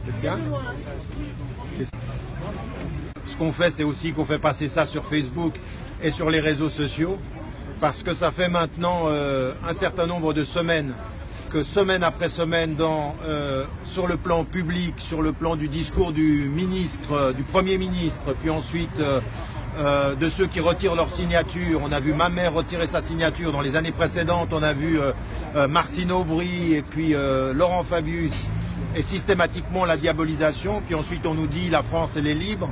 Qu'est-ce qu'il y a? Ce qu'on fait, c'est aussi qu'on fait passer ça sur Facebook et sur les réseaux sociaux, parce que ça fait maintenant un certain nombre de semaines que semaine après semaine, sur le plan public, sur le plan du discours du ministre, du Premier ministre, puis ensuite de ceux qui retirent leur signature. On a vu ma mère retirer sa signature dans les années précédentes, on a vu Martine Aubry et puis Laurent Fabius, et systématiquement la diabolisation, puis ensuite on nous dit la France elle est libre.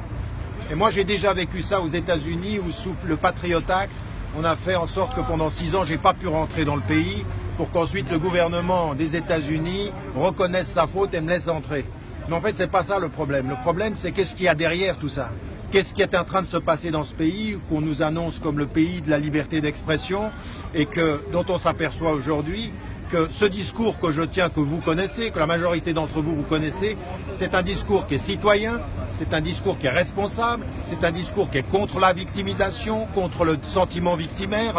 Et moi j'ai déjà vécu ça aux États-Unis où sous le Patriot Act, on a fait en sorte que pendant 6 ans j'ai pas pu rentrer dans le pays pour qu'ensuite le gouvernement des États-Unis reconnaisse sa faute et me laisse entrer. Mais en fait c'est pas ça le problème. Le problème c'est qu'est-ce qu'il y a derrière tout ça. Qu'est-ce qui est en train de se passer dans ce pays qu'on nous annonce comme le pays de la liberté d'expression et dont on s'aperçoit aujourd'hui que ce discours que je tiens, que vous connaissez, que la majorité d'entre vous connaissez, c'est un discours qui est citoyen, c'est un discours qui est responsable, c'est un discours qui est contre la victimisation, contre le sentiment victimaire,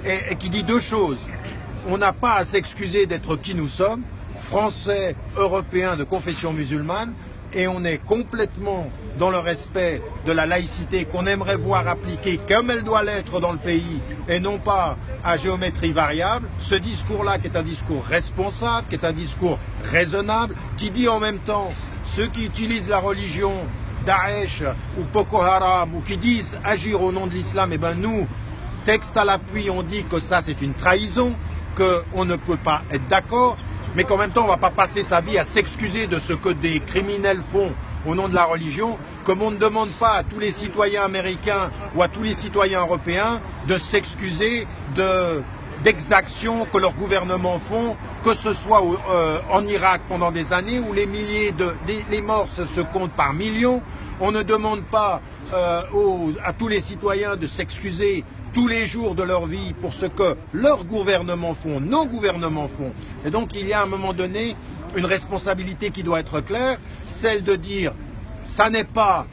et qui dit deux choses. On n'a pas à s'excuser d'être qui nous sommes, Français, Européens de confession musulmane, et on est complètement dans le respect de la laïcité qu'on aimerait voir appliquée comme elle doit l'être dans le pays et non pas à géométrie variable. Ce discours-là qui est un discours responsable, qui est un discours raisonnable, qui dit en même temps ceux qui utilisent la religion Daesh ou Boko Haram ou qui disent agir au nom de l'islam, eh ben nous, texte à l'appui, on dit que ça c'est une trahison, qu'on ne peut pas être d'accord, mais qu'en même temps on ne va pas passer sa vie à s'excuser de ce que des criminels font au nom de la religion, comme on ne demande pas à tous les citoyens américains ou à tous les citoyens européens de s'excuser d'exactions que leurs gouvernements font, que ce soit en Irak pendant des années où les morts se comptent par millions. On ne demande pas à tous les citoyens de s'excuser tous les jours de leur vie pour ce que leurs gouvernements font, nos gouvernements font. Et donc il y a à un moment donné une responsabilité qui doit être claire, celle de dire ça n'est pas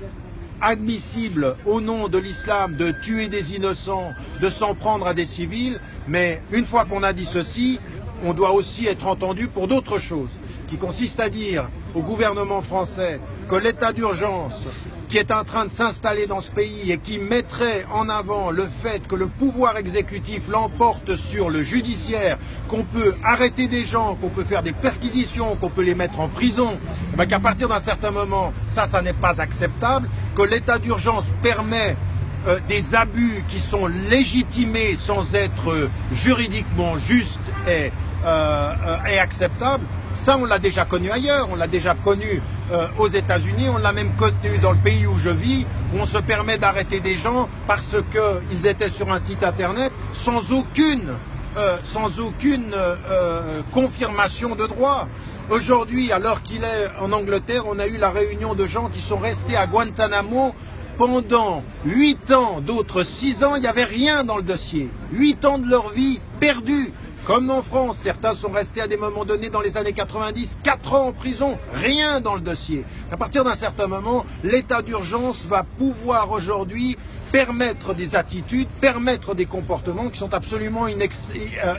admissible au nom de l'islam de tuer des innocents, de s'en prendre à des civils, mais une fois qu'on a dit ceci, on doit aussi être entendu pour d'autres choses, qui consistent à dire au gouvernement français que l'état d'urgence qui est en train de s'installer dans ce pays et qui mettrait en avant le fait que le pouvoir exécutif l'emporte sur le judiciaire, qu'on peut arrêter des gens, qu'on peut faire des perquisitions, qu'on peut les mettre en prison, mais qu'à partir d'un certain moment, ça n'est pas acceptable, que l'état d'urgence permet des abus qui sont légitimés sans être juridiquement justes et acceptables. Ça, on l'a déjà connu ailleurs, on l'a déjà connu aux États-Unis, on l'a même connu dans le pays où je vis, où on se permet d'arrêter des gens parce qu'ils étaient sur un site internet sans aucune confirmation de droit. Aujourd'hui, alors qu'il est en Angleterre, on a eu la réunion de gens qui sont restés à Guantanamo pendant 8 ans, d'autres 6 ans, il n'y avait rien dans le dossier. 8 ans de leur vie perdus. Comme en France, certains sont restés à des moments donnés dans les années 90, 4 ans en prison, rien dans le dossier. À partir d'un certain moment, l'état d'urgence va pouvoir aujourd'hui permettre des attitudes, permettre des comportements qui sont absolument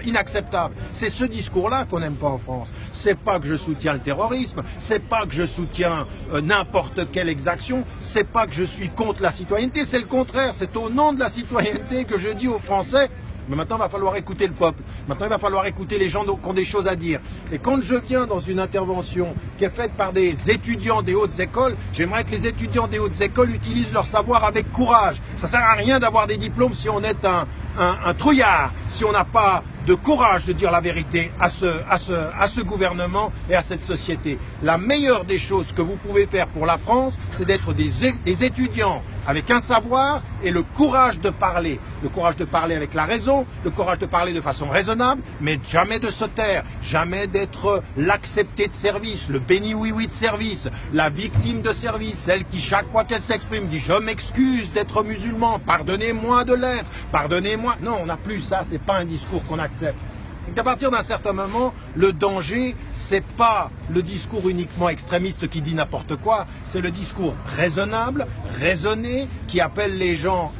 inacceptables. C'est ce discours-là qu'on n'aime pas en France. C'est pas que je soutiens le terrorisme, c'est pas que je soutiens n'importe quelle exaction, c'est pas que je suis contre la citoyenneté, c'est le contraire. C'est au nom de la citoyenneté que je dis aux Français: mais maintenant, il va falloir écouter le peuple. Maintenant, il va falloir écouter les gens qui ont des choses à dire. Et quand je viens dans une intervention qui est faite par des étudiants des hautes écoles, j'aimerais que les étudiants des hautes écoles utilisent leur savoir avec courage. Ça ne sert à rien d'avoir des diplômes si on est un trouillard, si on n'a pas de courage de dire la vérité à ce gouvernement et à cette société. La meilleure des choses que vous pouvez faire pour la France, c'est d'être des étudiants avec un savoir et le courage de parler. Le courage de parler avec la raison, le courage de parler de façon raisonnable, mais jamais de se taire, jamais d'être l'accepté de service, le béni oui-oui de service, la victime de service, celle qui chaque fois qu'elle s'exprime dit « je m'excuse d'être musulman, pardonnez-moi de l'être, pardonnez-moi ». Non, on n'a plus ça, c'est pas un discours qu'on accepte. Donc à partir d'un certain moment, le danger, c'est pas le discours uniquement extrémiste qui dit n'importe quoi, c'est le discours raisonnable, raisonné, qui appelle les gens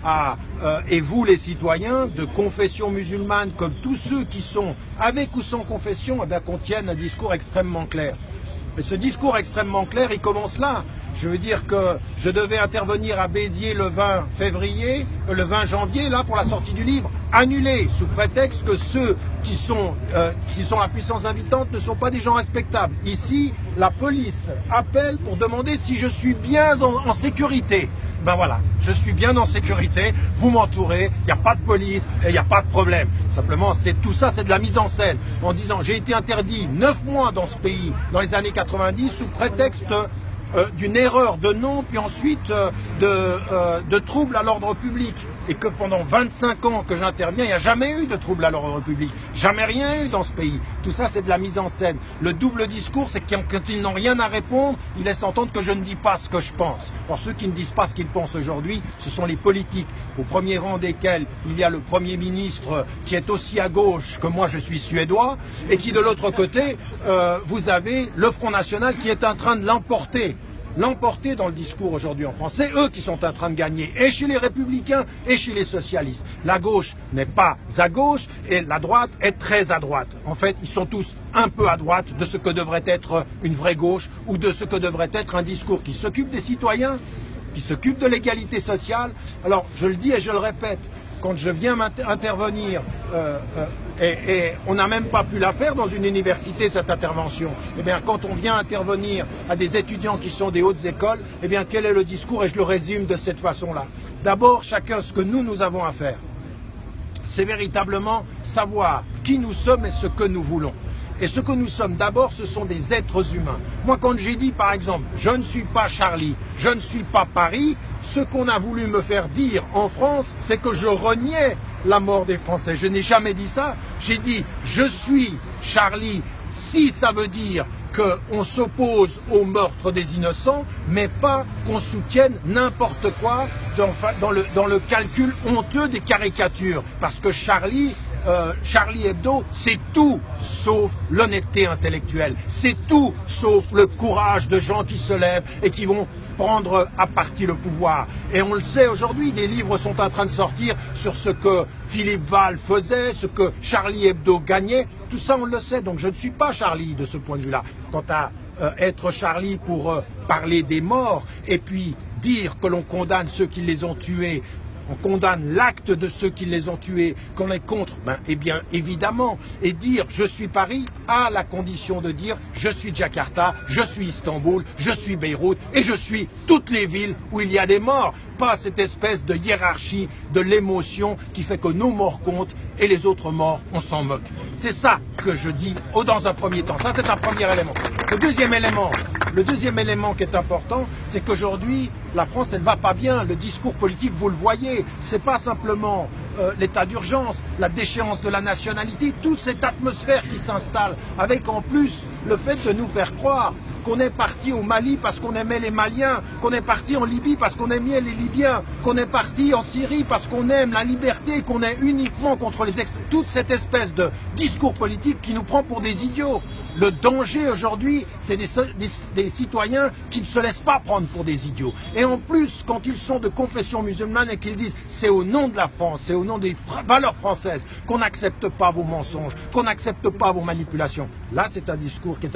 et vous les citoyens, de confession musulmane, comme tous ceux qui sont avec ou sans confession, eh bien, qu'on tienne un discours extrêmement clair. Et ce discours extrêmement clair, il commence là. Je veux dire que je devais intervenir à Béziers le 20 février, le 20 janvier, là, pour la sortie du livre, annulé, sous prétexte que ceux qui sont la puissance invitante ne sont pas des gens respectables. Ici, la police appelle pour demander si je suis bien en sécurité. Ben voilà, je suis bien en sécurité, vous m'entourez, il n'y a pas de police et il n'y a pas de problème. Simplement, tout ça, c'est de la mise en scène. En disant, j'ai été interdit 9 mois dans ce pays, dans les années 90, sous prétexte d'une erreur de nom, puis ensuite de troubles à l'ordre public. Et que pendant 25 ans que j'interviens, il n'y a jamais eu de troubles à l'ordre public. Jamais rien eu dans ce pays. Tout ça, c'est de la mise en scène. Le double discours, c'est que quand ils n'ont rien à répondre, ils laissent entendre que je ne dis pas ce que je pense. Or, ceux qui ne disent pas ce qu'ils pensent aujourd'hui, ce sont les politiques, au premier rang desquels il y a le Premier ministre qui est aussi à gauche que moi, je suis suédois, et qui, de l'autre côté, vous avez le Front National qui est en train de l'emporter dans le discours aujourd'hui en France. C'est eux qui sont en train de gagner, et chez les républicains et chez les socialistes. La gauche n'est pas à gauche et la droite est très à droite. En fait, ils sont tous un peu à droite de ce que devrait être une vraie gauche ou de ce que devrait être un discours qui s'occupe des citoyens, qui s'occupe de l'égalité sociale. Alors, je le dis et je le répète, quand je viens intervenir, et on n'a même pas pu la faire dans une université, cette intervention, eh bien, quand on vient intervenir à des étudiants qui sont des hautes écoles, eh bien, quel est le discours? Et je le résume de cette façon-là. D'abord, chacun, ce que nous avons à faire, c'est véritablement savoir qui nous sommes et ce que nous voulons. Et ce que nous sommes d'abord, ce sont des êtres humains. Moi, quand j'ai dit, par exemple, je ne suis pas Charlie, je ne suis pas Paris, ce qu'on a voulu me faire dire en France, c'est que je reniais la mort des Français. Je n'ai jamais dit ça. J'ai dit, je suis Charlie, si ça veut dire qu'on s'oppose au meurtre des innocents, mais pas qu'on soutienne n'importe quoi dans le calcul honteux des caricatures. Parce que Charlie Hebdo, c'est tout sauf l'honnêteté intellectuelle. C'est tout sauf le courage de gens qui se lèvent et qui vont prendre à partie le pouvoir. Et on le sait aujourd'hui, des livres sont en train de sortir sur ce que Philippe Val faisait, ce que Charlie Hebdo gagnait. Tout ça, on le sait. Donc je ne suis pas Charlie de ce point de vue-là. Quant à être Charlie pour parler des morts et puis dire que l'on condamne ceux qui les ont tués, on condamne l'acte de ceux qui les ont tués, qu'on est contre, eh bien évidemment, et dire je suis Paris à la condition de dire je suis Jakarta, je suis Istanbul, je suis Beyrouth et je suis toutes les villes où il y a des morts. Pas cette espèce de hiérarchie de l'émotion qui fait que nos morts comptent et les autres morts, on s'en moque. C'est ça que je dis dans un premier temps. Ça, c'est un premier élément. Le deuxième élément qui est important, c'est qu'aujourd'hui, la France, elle va pas bien. Le discours politique, vous le voyez, c'est pas simplement l'état d'urgence, la déchéance de la nationalité, toute cette atmosphère qui s'installe, avec en plus le fait de nous faire croire qu'on est parti au Mali parce qu'on aimait les Maliens, qu'on est parti en Libye parce qu'on aimait les Libyens, qu'on est parti en Syrie parce qu'on aime la liberté, qu'on est uniquement contre les extrêmes. Toute cette espèce de discours politique qui nous prend pour des idiots. Le danger aujourd'hui, c'est des citoyens qui ne se laissent pas prendre pour des idiots. Et en plus, quand ils sont de confession musulmane et qu'ils disent c'est au nom de la France, c'est au nom des valeurs françaises qu'on n'accepte pas vos mensonges, qu'on n'accepte pas vos manipulations. Là, c'est un discours qui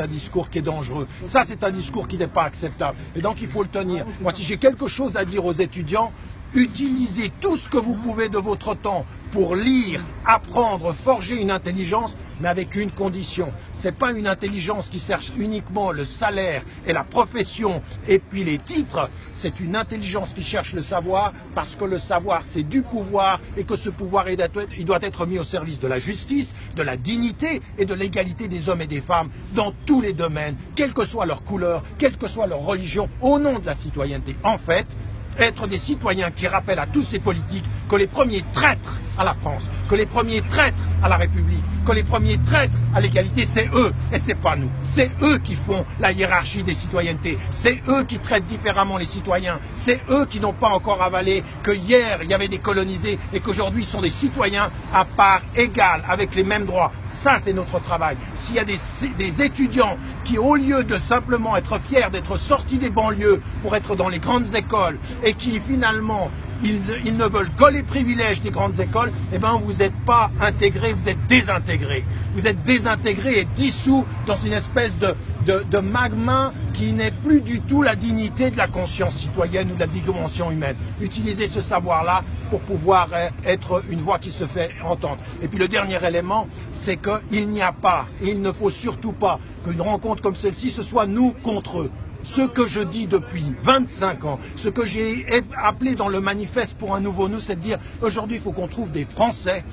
est dangereux. Ça, c'est un discours qui n'est pas acceptable. Et donc, il faut le tenir. Moi, si j'ai quelque chose à dire aux étudiants, utilisez tout ce que vous pouvez de votre temps pour lire, apprendre, forger une intelligence, mais avec une condition. Ce n'est pas une intelligence qui cherche uniquement le salaire et la profession et puis les titres. C'est une intelligence qui cherche le savoir parce que le savoir, c'est du pouvoir et que ce pouvoir, il doit être mis au service de la justice, de la dignité et de l'égalité des hommes et des femmes dans tous les domaines, quelle que soit leur couleur, quelle que soit leur religion, au nom de la citoyenneté. En fait, être des citoyens qui rappellent à tous ces politiques que les premiers traîtres à la France, que les premiers traîtres à la République, que les premiers traîtres à l'égalité, c'est eux et c'est pas nous. C'est eux qui font la hiérarchie des citoyennetés. C'est eux qui traitent différemment les citoyens. C'est eux qui n'ont pas encore avalé que hier il y avait des colonisés et qu'aujourd'hui ils sont des citoyens à part égale avec les mêmes droits. Ça, c'est notre travail. S'il y a des étudiants qui, au lieu de simplement être fiers d'être sortis des banlieues pour être dans les grandes écoles et qui finalement ils ne veulent que les privilèges des grandes écoles, eh ben vous n'êtes pas intégrés, vous êtes désintégrés. Vous êtes désintégrés et dissous dans une espèce de magma qui n'est plus du tout la dignité de la conscience citoyenne ou de la dimension humaine. Utilisez ce savoir-là pour pouvoir être une voix qui se fait entendre. Et puis le dernier élément, c'est qu'il n'y a pas, et il ne faut surtout pas qu'une rencontre comme celle-ci, ce soit nous contre eux. Ce que je dis depuis 25 ans, ce que j'ai appelé dans le manifeste pour un nouveau nous, c'est de dire aujourd'hui il faut qu'on trouve des Français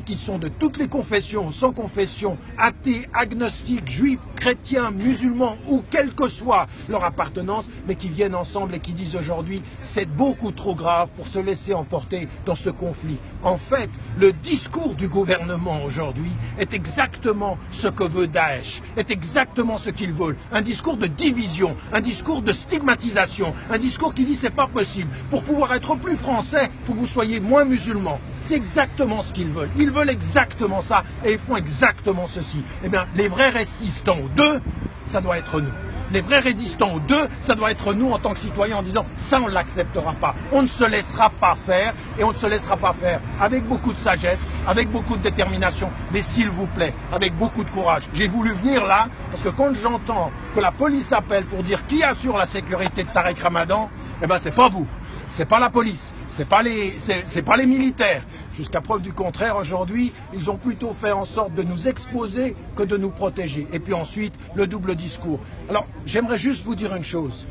qui sont de toutes les confessions, sans confession, athées, agnostiques, juifs, chrétiens, musulmans ou quelle que soit leur appartenance, mais qui viennent ensemble et qui disent aujourd'hui c'est beaucoup trop grave pour se laisser emporter dans ce conflit. En fait, le discours du gouvernement aujourd'hui est exactement ce que veut Daesh, est exactement ce qu'ils veulent. Un discours de division, un discours de stigmatisation, un discours qui dit c'est pas possible. Pour pouvoir être plus français, il faut que vous soyez moins musulmans. C'est exactement ce qu'ils veulent. Ils veulent exactement ça et ils font exactement ceci. Eh bien, les vrais résistants aux deux, ça doit être nous. Les vrais résistants aux deux, ça doit être nous en tant que citoyens en disant ça on ne l'acceptera pas. On ne se laissera pas faire et on ne se laissera pas faire avec beaucoup de sagesse, avec beaucoup de détermination, mais s'il vous plaît, avec beaucoup de courage. J'ai voulu venir là parce que quand j'entends que la police appelle pour dire qui assure la sécurité de Tarek Ramadan, eh ben c'est pas vous. C'est pas la police, c'est pas les militaires. Jusqu'à preuve du contraire, aujourd'hui, ils ont plutôt fait en sorte de nous exposer que de nous protéger. Et puis ensuite, le double discours. Alors, j'aimerais juste vous dire une chose.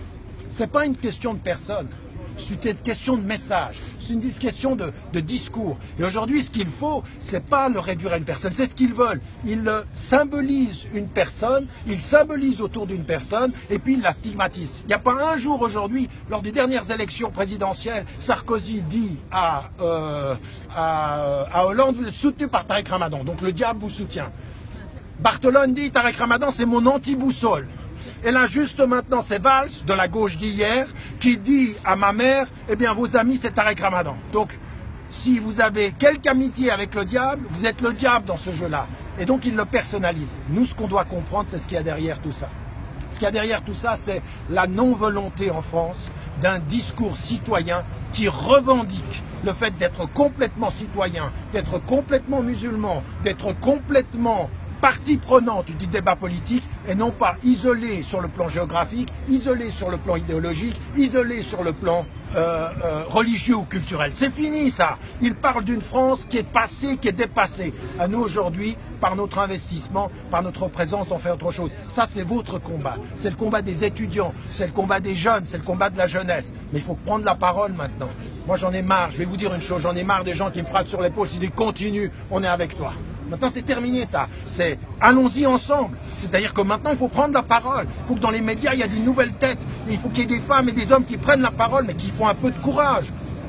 C'est pas une question de personne. C'est une question de message, c'est une question de discours. Et aujourd'hui, ce qu'il faut, c'est pas le réduire à une personne, c'est ce qu'ils veulent. Ils symbolisent une personne, ils symbolisent autour d'une personne, et puis ils la stigmatisent. Il n'y a pas un jour aujourd'hui, lors des dernières élections présidentielles, Sarkozy dit à Hollande, vous êtes soutenu par Tarek Ramadan, donc le diable vous soutient. Barthelone dit, Tarek Ramadan, c'est mon anti-boussole. Et là, juste maintenant, c'est Valls, de la gauche d'hier, qui dit à ma mère, eh bien, vos amis, c'est Tarek Ramadan. Donc, si vous avez quelque amitié avec le diable, vous êtes le diable dans ce jeu-là. Et donc, il le personnalise. Nous, ce qu'on doit comprendre, c'est ce qu'il y a derrière tout ça. Ce qu'il y a derrière tout ça, c'est la non-volonté en France d'un discours citoyen qui revendique le fait d'être complètement citoyen, d'être complètement musulman, d'être complètement partie prenante du débat politique et non pas isolée sur le plan géographique, isolée sur le plan idéologique, isolée sur le plan religieux ou culturel. C'est fini ça. Il parle d'une France qui est passée, qui est dépassée. À nous aujourd'hui, par notre investissement, par notre présence, d'en faire autre chose. Ça, c'est votre combat. C'est le combat des étudiants, c'est le combat des jeunes, c'est le combat de la jeunesse. Mais il faut prendre la parole maintenant. Moi, j'en ai marre. Je vais vous dire une chose. J'en ai marre des gens qui me frappent sur l'épaule. S'ils disent continue, on est avec toi. Maintenant, c'est terminé ça. C'est allons-y ensemble. C'est-à-dire que maintenant, il faut prendre la parole. Il faut que dans les médias, il y ait une nouvelle tête. Et il faut qu'il y ait des femmes et des hommes qui prennent la parole, mais qui font un peu de courage.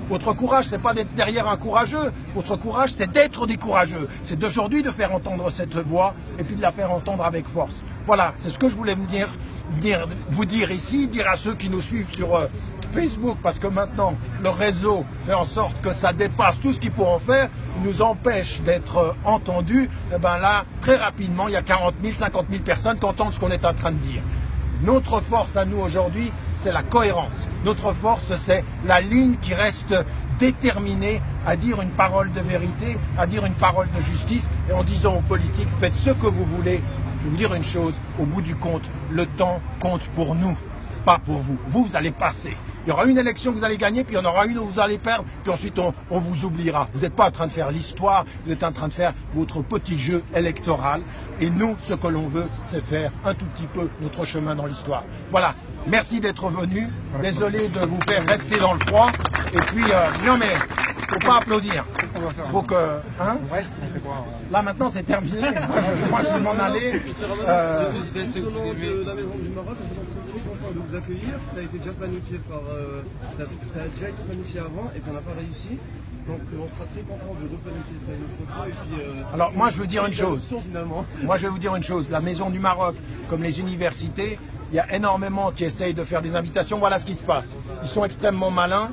Votre courage, c'est pas d'être derrière un courageux. Votre courage, c'est d'être des courageux. C'est d'aujourd'hui de faire entendre cette voix et puis de la faire entendre avec force. Voilà, c'est ce que je voulais venir vous dire ici, dire à ceux qui nous suivent sur Facebook, parce que maintenant, le réseau fait en sorte que ça dépasse tout ce qu'il peut en faire, nous empêche d'être entendus. Et bien là, très rapidement, il y a 40 000, 50 000 personnes qui entendent ce qu'on est en train de dire. Notre force à nous aujourd'hui, c'est la cohérence. Notre force, c'est la ligne qui reste déterminée à dire une parole de vérité, à dire une parole de justice, et en disant aux politiques, faites ce que vous voulez. Je vais vous dire une chose, au bout du compte, le temps compte pour nous, pas pour vous. Vous allez passer. Il y aura une élection que vous allez gagner, puis il y en aura une où vous allez perdre, puis ensuite on vous oubliera. Vous n'êtes pas en train de faire l'histoire, vous êtes en train de faire votre petit jeu électoral. Et nous, ce que l'on veut, c'est faire un tout petit peu notre chemin dans l'histoire. Voilà, merci d'être venu. Désolé de vous faire rester dans le froid. Et puis, non mais, faut pas applaudir. Faut que... Hein, on reste, on fait quoi? Là maintenant c'est terminé. Moi je vais m'en aller. C'est au nom de la Maison du Maroc, on est très content de vous accueillir. Ça a été déjà planifié par, ça a déjà été planifié avant et ça n'a pas réussi. Donc on sera très content de replanifier ça une autre fois. Et puis, alors moi je veux dire une chose. Moi je vais vous dire une chose. La Maison du Maroc, comme les universités, il y a énormément qui essayent de faire des invitations. Voilà ce qui se passe. Ils sont extrêmement malins.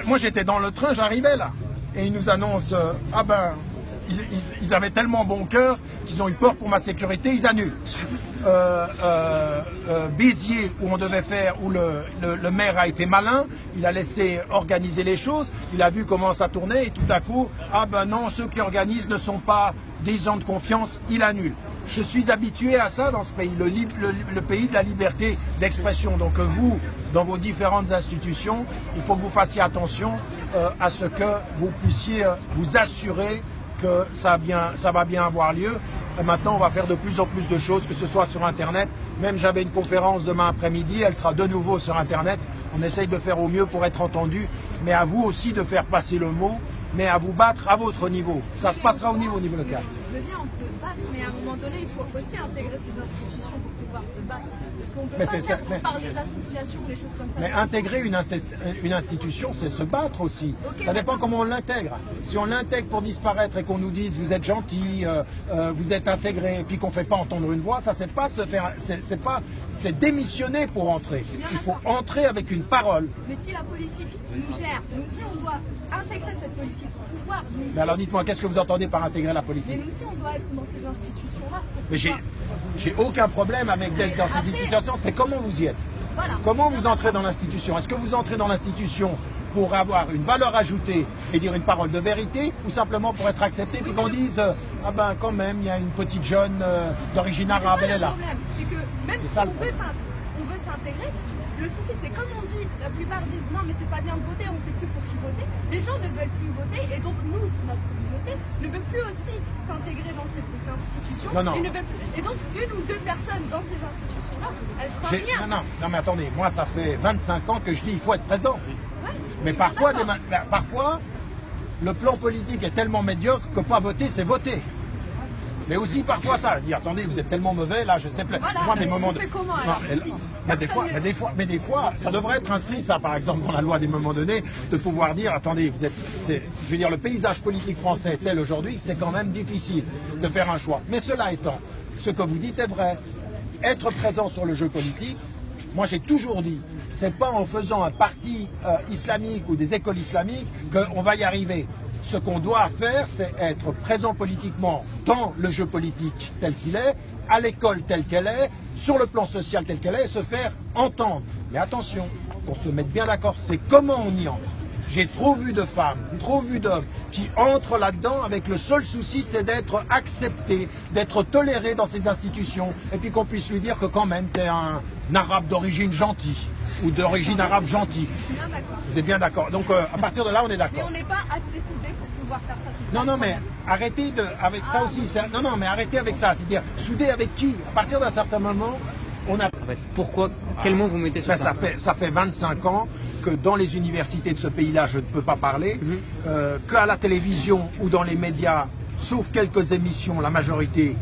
Moi j'étais dans le train, j'arrivais là. Et ils nous annoncent, ah ben, ils avaient tellement bon cœur qu'ils ont eu peur pour ma sécurité, ils annulent. Béziers où on devait faire, où le maire a été malin, il a laissé organiser les choses, il a vu comment ça tournait et tout à coup, ah ben non, ceux qui organisent ne sont pas des gens de confiance, il annule. Je suis habitué à ça dans ce pays, le pays de la liberté d'expression. Donc vous, dans vos différentes institutions, il faut que vous fassiez attention à ce que vous puissiez vous assurer que ça va bien avoir lieu. Et maintenant, on va faire de plus en plus de choses, que ce soit sur Internet. Même j'avais une conférence demain après-midi, elle sera de nouveau sur Internet. On essaye de faire au mieux pour être entendu, mais à vous aussi de faire passer le mot, mais à vous battre à votre niveau. Ça se passera au niveau local. Je veux bien, on peut se battre, mais à un moment donné, il faut aussi intégrer ces institutions pour pouvoir se battre. Parce qu'on peut pas faire par les associations, les choses comme ça. Mais intégrer une institution, c'est se battre aussi. Okay, ça dépend comment on l'intègre. Si on l'intègre pour disparaître et qu'on nous dise vous êtes gentil, vous êtes intégré, et puis qu'on ne fait pas entendre une voix, ça c'est pas se faire, c'est démissionner pour entrer. Il faut entrer avec une parole. Mais si la politique nous gère, nous aussi on doit intégrer cette politique pour pouvoir. Mais alors dites-moi, qu'est-ce que vous entendez par intégrer la politique? Mais nous aussi on doit être dans ces institutions-là. Mais j'ai aucun problème avec d'être dans ces institutions, c'est comment vous y êtes. Voilà. Comment vous entrez dans l'institution? Est-ce que vous entrez dans l'institution pour avoir une valeur ajoutée et dire une parole de vérité, ou simplement pour être accepté, puis qu'on dise ah ben quand même il y a une petite jeune d'origine arabe, elle est là. C'est que même si on veut s'intégrer, le souci c'est comme on dit, la plupart disent non mais c'est pas bien de voter, on sait plus pour qui voter. Les gens ne veulent plus voter et donc nous, notre communauté, ne veut plus aussi s'intégrer dans ces institutions. Non, non. Et donc une ou deux personnes dans ces institutions-là, elles feront rien. Non mais attendez, moi ça fait 25 ans que je dis il faut être présent. Ouais, mais parfois, le plan politique est tellement médiocre que pas voter, c'est voter. C'est aussi parfois ça, dire attendez, vous êtes tellement mauvais, là je sais plus. Voilà, moi, des moments de. Comment, mais des fois, ça devrait être inscrit, ça, par exemple, dans la loi des moments donnés, de pouvoir dire attendez, je veux dire, le paysage politique français tel aujourd'hui, c'est quand même difficile de faire un choix. Mais cela étant, ce que vous dites est vrai. Être présent sur le jeu politique, moi j'ai toujours dit, c'est pas en faisant un parti islamique ou des écoles islamiques qu'on va y arriver. Ce qu'on doit faire, c'est être présent politiquement dans le jeu politique tel qu'il est, à l'école telle qu'elle est, sur le plan social tel qu'elle est, et se faire entendre. Mais attention, qu'on se mette bien d'accord, c'est comment on y entre. J'ai trop vu de femmes, trop vu d'hommes qui entrent là-dedans avec le seul souci, c'est d'être accepté, d'être toléré dans ces institutions, et puis qu'on puisse lui dire que quand même, tu es un arabe d'origine gentille, ou d'origine arabe gentille. Vous êtes bien d'accord. Donc à partir de là, on est d'accord. Mais on n'est pas assez soudés pour pouvoir faire ça. Non, non, mais arrêtez avec ça aussi. Non, non, mais arrêtez avec ça. C'est-à-dire, soudés avec qui? À partir d'un certain moment, on a... Pourquoi? Quel mot vous mettez sur ça? Ça fait 25 ans que dans les universités de ce pays-là, je ne peux pas parler, qu'à la télévision ou dans les médias, sauf quelques émissions, la majorité,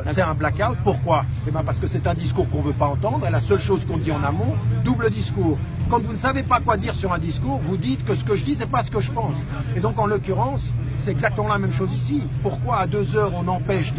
c'est un blackout. Pourquoi? Eh bien parce que c'est un discours qu'on ne veut pas entendre, et la seule chose qu'on dit en amont, double discours. Quand vous ne savez pas quoi dire sur un discours, vous dites que ce que je dis, c'est pas ce que je pense. Et donc, en l'occurrence, c'est exactement la même chose ici. Pourquoi à 2 heures on empêche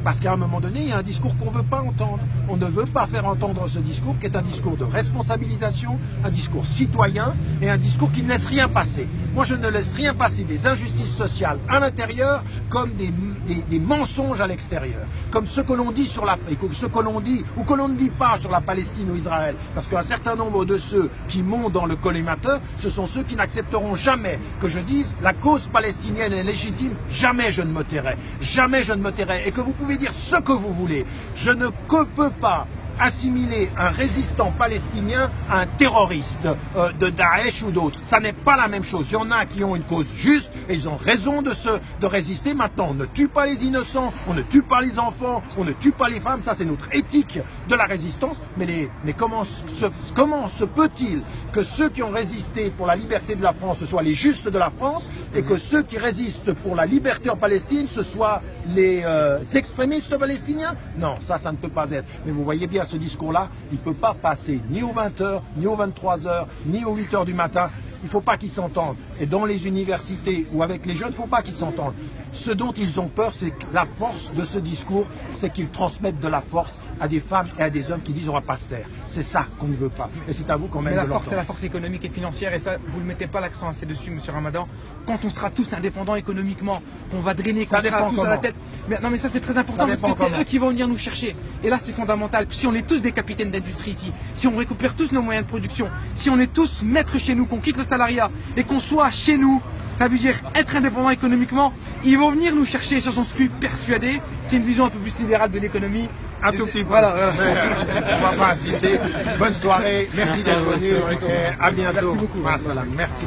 Parce qu'à un moment donné, il y a un discours qu'on ne veut pas entendre. On ne veut pas faire entendre ce discours qui est un discours de responsabilisation, un discours citoyen et un discours qui ne laisse rien passer. Moi, je ne laisse rien passer des injustices sociales à l'intérieur comme des mensonges à l'extérieur. Comme ce que l'on dit sur l'Afrique, ou ce que l'on dit ou que l'on ne dit pas sur la Palestine ou Israël. Parce qu'un certain nombre de ceux qui montent dans le collimateur, ce sont ceux qui n'accepteront jamais que je dise la cause palestinienne est légitime. Jamais je ne me tairai. Jamais je ne me tairai. Et que vous pouvez dire ce que vous voulez. Je ne peux pas assimiler un résistant palestinien à un terroriste de Daesh ou d'autres. Ça n'est pas la même chose. Il y en a qui ont une cause juste et ils ont raison de résister. Maintenant, on ne tue pas les innocents, on ne tue pas les enfants, on ne tue pas les femmes. Ça, c'est notre éthique de la résistance. Mais comment se peut-il que ceux qui ont résisté pour la liberté de la France, ce soient les justes de la France, et que ceux qui résistent pour la liberté en Palestine, ce soient les extrémistes palestiniens? Non, ça ne peut pas être. Mais vous voyez bien, ce discours-là, il ne peut pas passer ni aux 20h, ni aux 23h, ni aux 8h du matin. il ne faut pas qu'ils s'entendent. Et dans les universités ou avec les jeunes, il ne faut pas qu'ils s'entendent. Ce dont ils ont peur, c'est que la force de ce discours, c'est qu'ils transmettent de la force à des femmes et à des hommes qui disent on ne va pas se taire. C'est ça qu'on ne veut pas. Et c'est à vous quand même de l'entendre. Mais la force, c'est la force économique et financière, et ça, vous ne mettez pas l'accent assez dessus, M. Ramadan. Quand on sera tous indépendants économiquement, qu'on va drainer, qu'on sera tous à la tête. Mais, non, mais ça c'est très important parce que c'est eux qui vont venir nous chercher. Et là c'est fondamental. Si on est tous des capitaines d'industrie ici, si on récupère tous nos moyens de production, si on est tous maîtres chez nous, qu'on quitte le salariat et qu'on soit chez nous, ça veut dire être indépendant économiquement, ils vont venir nous chercher, j'en suis persuadé. C'est une vision un peu plus libérale de l'économie. Un tout petit peu. Voilà. On va pas insister. Bonne soirée. Merci d'être venu. À bientôt. Merci beaucoup. Merci.